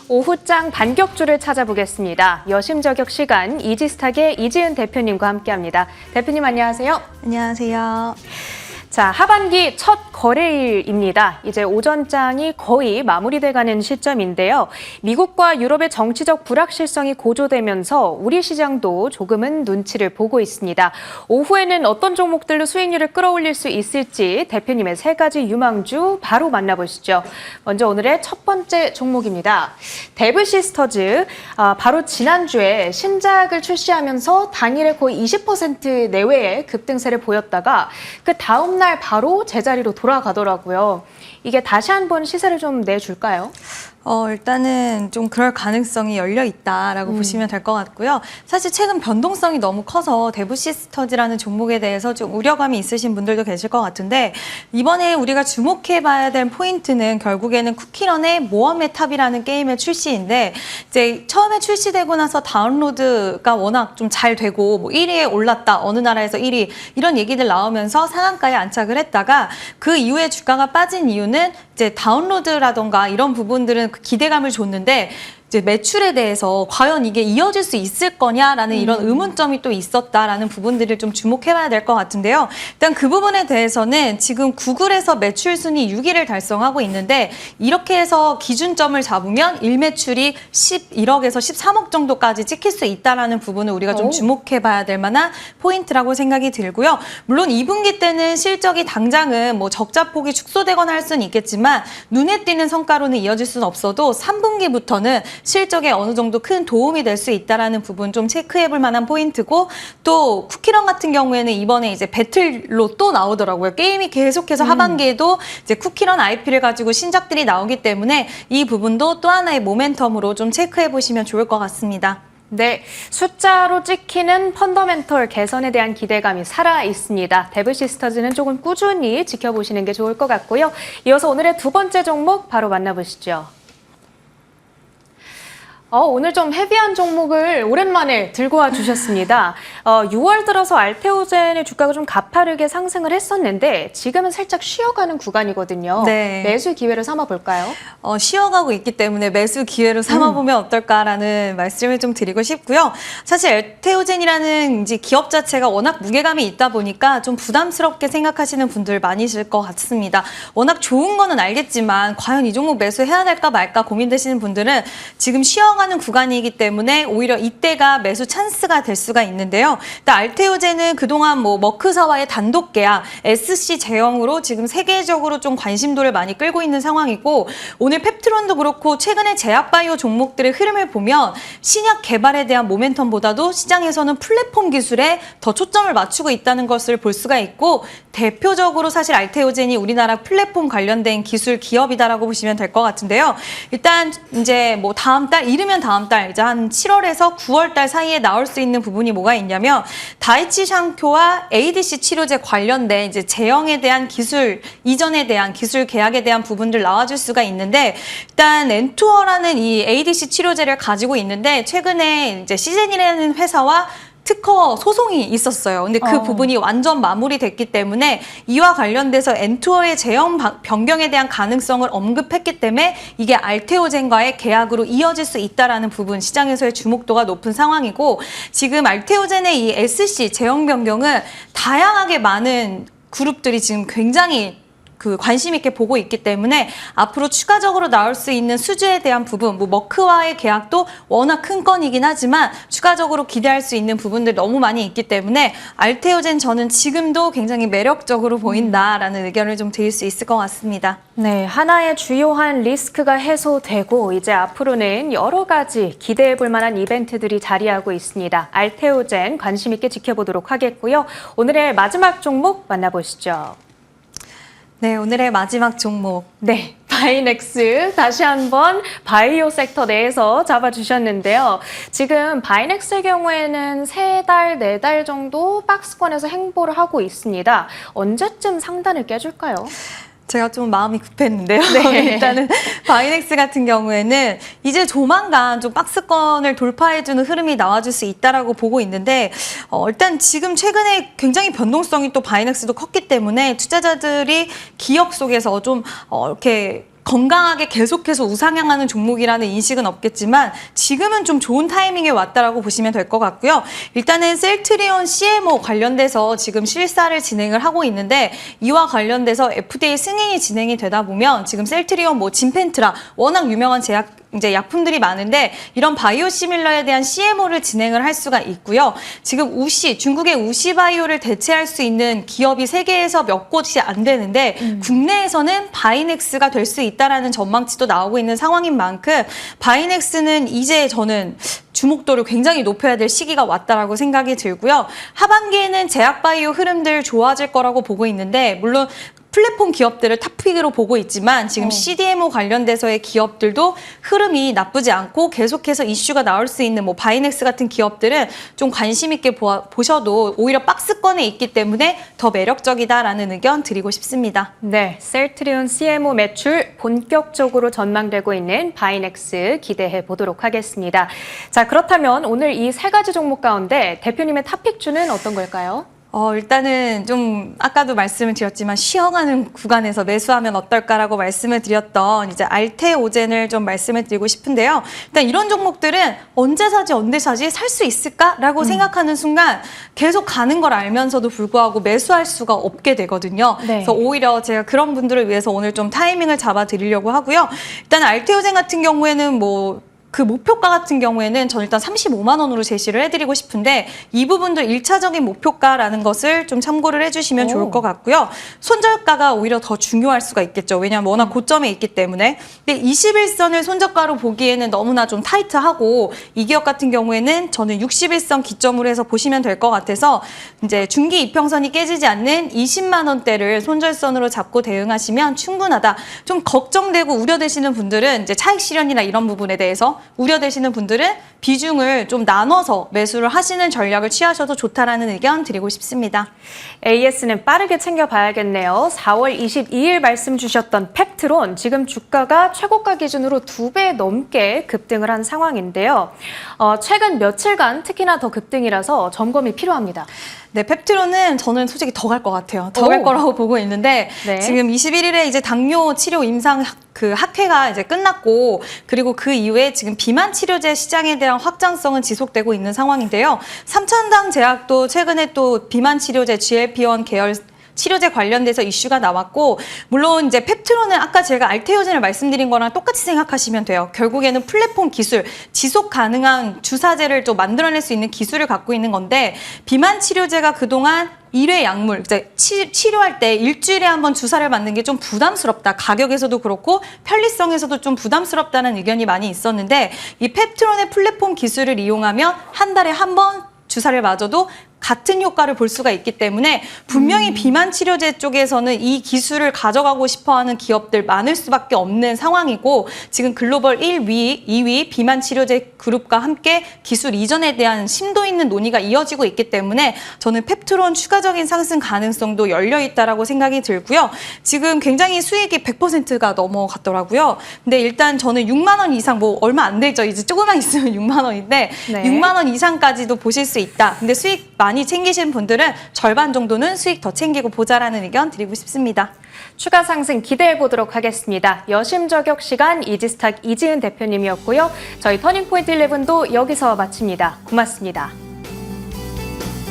오후장 반격주를 찾아보겠습니다. 여심저격 시간 이지스탁의 이지은 대표님과 함께합니다. 대표님 안녕하세요. 안녕하세요. 자, 하반기 첫 거래일입니다. 이제 오전장이 거의 마무리돼가는 시점인데요. 미국과 유럽의 정치적 불확실성이 고조되면서 우리 시장도 조금은 눈치를 보고 있습니다. 오후에는 어떤 종목들로 수익률을 끌어올릴 수 있을지 대표님의 세 가지 유망주 바로 만나보시죠. 먼저 오늘의 첫 번째 종목입니다. 데브시스터즈, 바로 지난주에 신작을 출시하면서 당일에 거의 20% 내외의 급등세를 보였다가 그 다음 날 바로 제자리로 돌아가더라고요. 이게 다시 한번 시세를 좀 내줄까요? 일단은 좀 그럴 가능성이 열려 있다라고 보시면 될 것 같고요. 사실 최근 변동성이 너무 커서 데브시스터즈라는 종목에 대해서 좀 우려감이 있으신 분들도 계실 것 같은데, 이번에 우리가 주목해봐야 될 포인트는 결국에는 쿠키런의 모험의 탑이라는 게임의 출시인데, 이제 처음에 출시되고 나서 다운로드가 워낙 좀 잘 되고 뭐 1위에 올랐다, 어느 나라에서 1위 이런 얘기들 나오면서 상한가에 안착을 했다가 그 이후에 주가가 빠진 이유는 이제 다운로드라던가 이런 부분들은 그 기대감을 줬는데 이제 매출에 대해서 과연 이게 이어질 수 있을 거냐라는 이런 의문점이 또 있었다라는 부분들을 좀 주목해봐야 될 것 같은데요. 일단 그 부분에 대해서는 지금 구글에서 매출 순위 6위를 달성하고 있는데, 이렇게 해서 기준점을 잡으면 일매출이 11억에서 13억 정도까지 찍힐 수 있다라는 부분을 우리가 좀 주목해봐야 될 만한 포인트라고 생각이 들고요. 물론 2분기 때는 실적이 당장은 뭐 적자폭이 축소되거나 할 수는 있겠지만 눈에 띄는 성과로는 이어질 수는 없어도 3분기부터는 실적에 어느 정도 큰 도움이 될 수 있다라는 부분 좀 체크해볼 만한 포인트고, 또 쿠키런 같은 경우에는 이번에 이제 배틀로 또 나오더라고요. 게임이 계속해서 하반기에도 이제 쿠키런 IP를 가지고 신작들이 나오기 때문에 이 부분도 또 하나의 모멘텀으로 좀 체크해보시면 좋을 것 같습니다. 네, 숫자로 찍히는 펀더멘털 개선에 대한 기대감이 살아 있습니다. 데브시스터즈는 조금 꾸준히 지켜보시는 게 좋을 것 같고요. 이어서 오늘의 두 번째 종목 바로 만나보시죠. 오늘 좀 헤비한 종목을 오랜만에 들고 와 주셨습니다. 6월 들어서 알테오젠의 주가가 좀 가파르게 상승을 했었는데 지금은 살짝 쉬어가는 구간이거든요. 네. 매수 기회를 삼아 볼까요? 쉬어가고 있기 때문에 매수 기회로 삼아보면 어떨까라는 말씀을 좀 드리고 싶고요. 사실 알테오젠이라는 이제 기업 자체가 워낙 무게감이 있다 보니까 좀 부담스럽게 생각하시는 분들 많으실 것 같습니다. 워낙 좋은 거는 알겠지만 과연 이 종목 매수해야 될까 말까 고민되시는 분들은 지금 쉬어가는 구간이기 때문에 오히려 이때가 매수 찬스가 될 수가 있는데요. 일단 알테오젠은 그동안 뭐 머크사와의 단독 계약, SC 제형으로 지금 세계적으로 좀 관심도를 많이 끌고 있는 상황이고, 오늘 펩트론도 그렇고 최근에 제약바이오 종목들의 흐름을 보면 신약 개발에 대한 모멘텀보다도 시장에서는 플랫폼 기술에 더 초점을 맞추고 있다는 것을 볼 수가 있고, 대표적으로 사실 알테오젠이 우리나라 플랫폼 관련된 기술 기업이다라고 보시면 될 것 같은데요. 일단 이제 뭐 다음 달 다음 달 이제 한 7월에서 9월 달 사이에 나올 수 있는 부분이 뭐가 있냐면, 다이치 샹쿄와 ADC 치료제 관련된 이제 제형에 대한 기술 이전에 대한 기술 계약에 대한 부분들 나와줄 수가 있는데, 일단 엔투어라는 이 ADC 치료제를 가지고 있는데 최근에 이제 시젠이라는 회사와 특허 소송이 있었어요. 근데 그 부분이 완전 마무리됐기 때문에 이와 관련돼서 엔투어의 제형 변경에 대한 가능성을 언급했기 때문에 이게 알테오젠과의 계약으로 이어질 수 있다라는 부분, 시장에서의 주목도가 높은 상황이고, 지금 알테오젠의 이 SC 제형 변경은 다양하게 많은 그룹들이 지금 굉장히 관심 있게 보고 있기 때문에 앞으로 추가적으로 나올 수 있는 수주에 대한 부분, 뭐 머크와의 계약도 워낙 큰 건이긴 하지만 추가적으로 기대할 수 있는 부분들 너무 많이 있기 때문에 알테오젠 저는 지금도 굉장히 매력적으로 보인다라는 의견을 좀 드릴 수 있을 것 같습니다. 네, 하나의 주요한 리스크가 해소되고 이제 앞으로는 여러 가지 기대해 볼 만한 이벤트들이 자리하고 있습니다. 알테오젠 관심 있게 지켜보도록 하겠고요. 오늘의 마지막 종목 만나보시죠. 네, 오늘의 마지막 종목. 네, 바이넥스 다시 한번 바이오 섹터 내에서 잡아주셨는데요. 지금 바이넥스의 경우에는 3달, 4달 정도 박스권에서 행보를 하고 있습니다. 언제쯤 상단을 깨줄까요? 제가 좀 마음이 급했는데요. 네. 일단은 바이넥스 같은 경우에는 이제 조만간 좀 박스권을 돌파해주는 흐름이 나와줄 수 있다라고 보고 있는데, 일단 지금 최근에 굉장히 변동성이 또 바이넥스도 컸기 때문에 투자자들이 기억 속에서 좀 이렇게 건강하게 계속해서 우상향하는 종목이라는 인식은 없겠지만 지금은 좀 좋은 타이밍에 왔다라고 보시면 될 것 같고요. 일단은 셀트리온 CMO 관련돼서 지금 실사를 진행을 하고 있는데 이와 관련돼서 FDA 승인이 진행이 되다 보면 지금 셀트리온 뭐 진펜트라 워낙 유명한 이제 약품들이 많은데 이런 바이오시밀러에 대한 CMO를 진행을 할 수가 있고요. 지금 중국의 우시바이오를 대체할 수 있는 기업이 세계에서 몇 곳이 안 되는데 국내에서는 바이넥스가 될 수 있다라는 전망치도 나오고 있는 상황인 만큼 바이넥스는 이제 저는 주목도를 굉장히 높여야 될 시기가 왔다라고 생각이 들고요. 하반기에는 제약바이오 흐름들 좋아질 거라고 보고 있는데 물론 플랫폼 기업들을 탑픽으로 보고 있지만 지금 CDMO 관련돼서의 기업들도 흐름이 나쁘지 않고 계속해서 이슈가 나올 수 있는 뭐 바이넥스 같은 기업들은 좀 관심 있게 보셔도 오히려 박스권에 있기 때문에 더 매력적이다라는 의견 드리고 싶습니다. 네, 셀트리온 CMO 매출 본격적으로 전망되고 있는 바이넥스 기대해 보도록 하겠습니다. 자, 그렇다면 오늘 이 세 가지 종목 가운데 대표님의 탑픽주는 어떤 걸까요? 일단은 좀 아까도 말씀을 드렸지만 쉬어가는 구간에서 매수하면 어떨까라고 말씀을 드렸던 이제 알테오젠을 좀 말씀을 드리고 싶은데요. 일단 이런 종목들은 언제 사지 살 수 있을까라고 생각하는 순간 계속 가는 걸 알면서도 불구하고 매수할 수가 없게 되거든요. 네. 그래서 오히려 제가 그런 분들을 위해서 오늘 좀 타이밍을 잡아 드리려고 하고요. 일단 알테오젠 같은 경우에는 그 목표가 같은 경우에는 저는 일단 35만 원으로 제시를 해드리고 싶은데 이 부분도 1차적인 목표가라는 것을 좀 참고를 해주시면 좋을 것 같고요. 손절가가 오히려 더 중요할 수가 있겠죠. 왜냐하면 워낙 고점에 있기 때문에. 근데 21선을 손절가로 보기에는 너무나 좀 타이트하고 이 기업 같은 경우에는 저는 61선 기점으로 해서 보시면 될 것 같아서 이제 중기 이평선이 깨지지 않는 20만 원대를 손절선으로 잡고 대응하시면 충분하다. 좀 걱정되고 우려되시는 분들은 이제 차익 실현이나 이런 부분에 대해서 우려되시는 분들은 비중을 좀 나눠서 매수를 하시는 전략을 취하셔도 좋다라는 의견 드리고 싶습니다. AS는 빠르게 챙겨봐야겠네요. 4월 22일 말씀 주셨던 펩트론, 지금 주가가 최고가 기준으로 2배 넘게 급등을 한 상황인데요. 최근 며칠간 특히나 더 급등이라서 점검이 필요합니다. 네, 펩트론은 저는 솔직히 더 갈 것 같아요. 더 갈 거라고 보고 있는데 네. 지금 21일에 이제 당뇨 치료 임상 학회가 이제 끝났고 그리고 그 이후에 지금 비만 치료제 시장에 대한 확장성은 지속되고 있는 상황인데요. 삼천당 제약도 최근에 또 비만 치료제 GLP-1 계열 치료제 관련돼서 이슈가 나왔고 물론 이제 펩트론은 아까 제가 알테오젠을 말씀드린 거랑 똑같이 생각하시면 돼요. 결국에는 플랫폼 기술, 지속 가능한 주사제를 좀 만들어낼 수 있는 기술을 갖고 있는 건데 비만 치료제가 그동안 1회 약물, 치료할 때 일주일에 한 번 주사를 맞는 게 좀 부담스럽다. 가격에서도 그렇고 편리성에서도 좀 부담스럽다는 의견이 많이 있었는데 이 펩트론의 플랫폼 기술을 이용하면 한 달에 한 번 주사를 맞아도 같은 효과를 볼 수가 있기 때문에 분명히 비만 치료제 쪽에서는 이 기술을 가져가고 싶어하는 기업들 많을 수밖에 없는 상황이고 지금 글로벌 1위, 2위 비만 치료제 그룹과 함께 기술 이전에 대한 심도 있는 논의가 이어지고 있기 때문에 저는 펩트론 추가적인 상승 가능성도 열려 있다라고 생각이 들고요. 지금 굉장히 수익이 100%가 넘어갔더라고요. 근데 일단 저는 6만 원 이상 얼마 안 되죠. 이제 조금만 있으면 6만 원인데 네. 6만 원 이상까지도 보실 수 있다. 근데 수익 많이 챙기신 분들은 절반 정도는 수익 더 챙기고 보자라는 의견 드리고 싶습니다. 추가 상승 기대해 보도록 하겠습니다. 여심저격 시간 이지스탁 이지은 대표님이었고요. 저희 터닝포인트 11도 여기서 마칩니다. 고맙습니다.